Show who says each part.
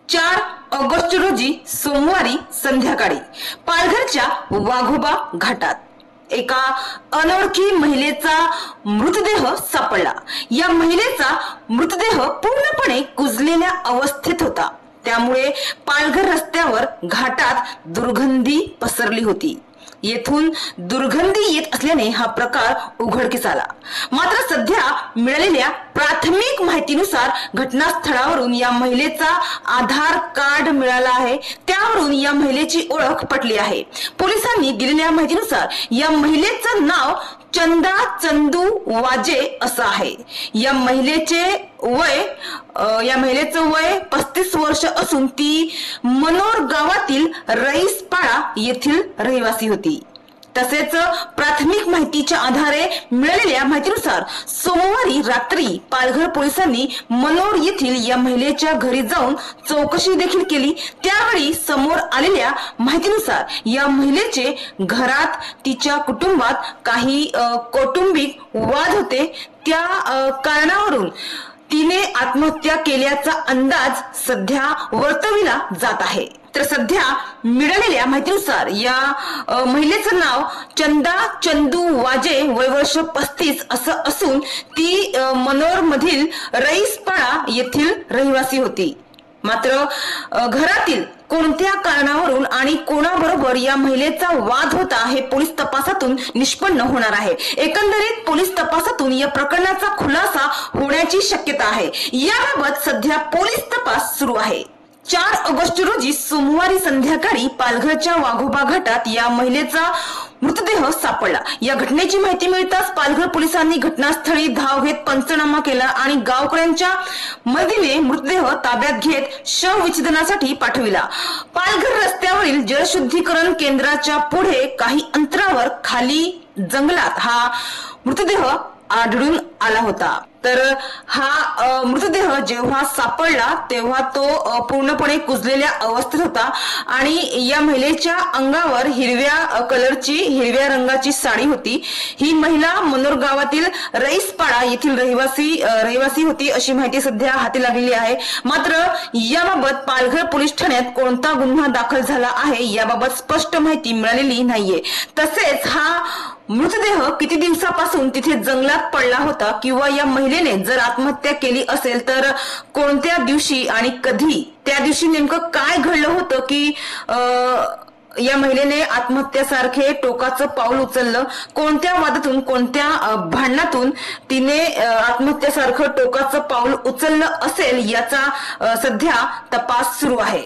Speaker 1: 4 August रोजी सोमवारी संध्याकाळी पालघरच्या वाघोबा घाटात एका अनोळखी महिलेचा मृतदेह सापडला। या महिलेचा मृतदेह पूर्णपणे कुजलेल्या अवस्थेत होता, त्यामुळे पालघर रस्त्यावर घाटात दुर्गंधी पसरली होती। येथून दुर्गंधी येत असल्याने हा प्रकार उघडकीस आला। मात्र सध्या मिळालेल्या प्राथमिक माहितीनुसार घटनास्थळावरून या महिलेचा आधार कार्ड मिळाला आहे, त्यावरून या महिलेची ओळख पटली आहे। पोलिसांनी दिलेल्या माहितीनुसार या महिलेचं नाव चंदा चंदू वाजे असं आहे। या महिलेचं वय 35 वर्ष असून ती मनोर गावातील रईसपाडा येथील रहिवासी होती। तसेच प्राथमिक माहितीच्या आधारे मिळालेल्या माहितीनुसार सोमवारी रात्री पालघर पोलिसांनी मनोर येथील या महिलेच्या घरी जाऊन चौकशी देखील केली। त्यावेळी समोर आलेल्या माहितीनुसार या महिलेचे घरात तिच्या कुटुंबात काही कौटुंबिक वाद होते, त्या कारणावरून तिने आत्महत्या केल्याचा अंदाज सध्या वर्तविला जात आहे। तर सध्या मिळालेल्या माहितीनुसार या महिलेचं नाव चंदा चंदू वाजे, वय वर्ष 35 असं असून ती मनोर मधील रईसपाडा येथील रहिवासी होती। मात्र घरातील कोणत्या कारणावरून आणि कोणाबरोबर या महिलेचा वाद होता हे पोलीस तपासातून निष्पन्न होणार आहे। एकंदरीत पोलीस तपासातून या प्रकरणाचा खुलासा होण्याची शक्यता आहे। याबाबत सध्या पोलीस तपास सुरू आहे। 4 ऑगस्ट रोजी सोमवारी संध्याकाळी पालघरच्या वाघोबा घाटात या महिलेचा मृतदेह सापडला। या घटनेची माहिती मिळताच पालघर पोलिसांनी घटनास्थळी धाव घेत पंचनामा केला आणि गावकऱ्यांच्या मदतीने मृतदेह ताब्यात घेत शवविच्छेदनासाठी पाठविला। पालघर रस्त्यावरील जलशुद्धीकरण केंद्राच्या पुढे काही अंतरावर खाली जंगलात हा मृतदेह आढळून आला होता। तर हा मृतदेह जेव्हा सापडला तेव्हा तो पूर्णपणे कुजलेल्या अवस्थेत होता आणि या महिलेच्या अंगावर हिरव्या रंगाची साडी होती। ही महिला मनोर गावातील रईसपाडा येथील रहिवासी होती अशी माहिती सध्या हाती लागलेली आहे। मात्र याबाबत पालघर पोलीस ठाण्यात कोणता गुन्हा दाखल झाला आहे याबाबत स्पष्ट माहिती मिळालेली नाहीये। तसेच हा मृतदेह किती दिवसापासून तिथे जंगलात पडला होता किंवा या महिलेने जर आत्महत्या केली असेल तर कोणत्या दिवशी आणि कधी, त्या दिवशी नेमकं काय घडलं होतं की या महिलेने आत्महत्यासारखे टोकाचं पाऊल उचललं, कोणत्या वादातून कोणत्या भांडणातून तिने आत्महत्यासारखं टोकाचं पाऊल उचललं असेल याचा सध्या तपास सुरू आहे।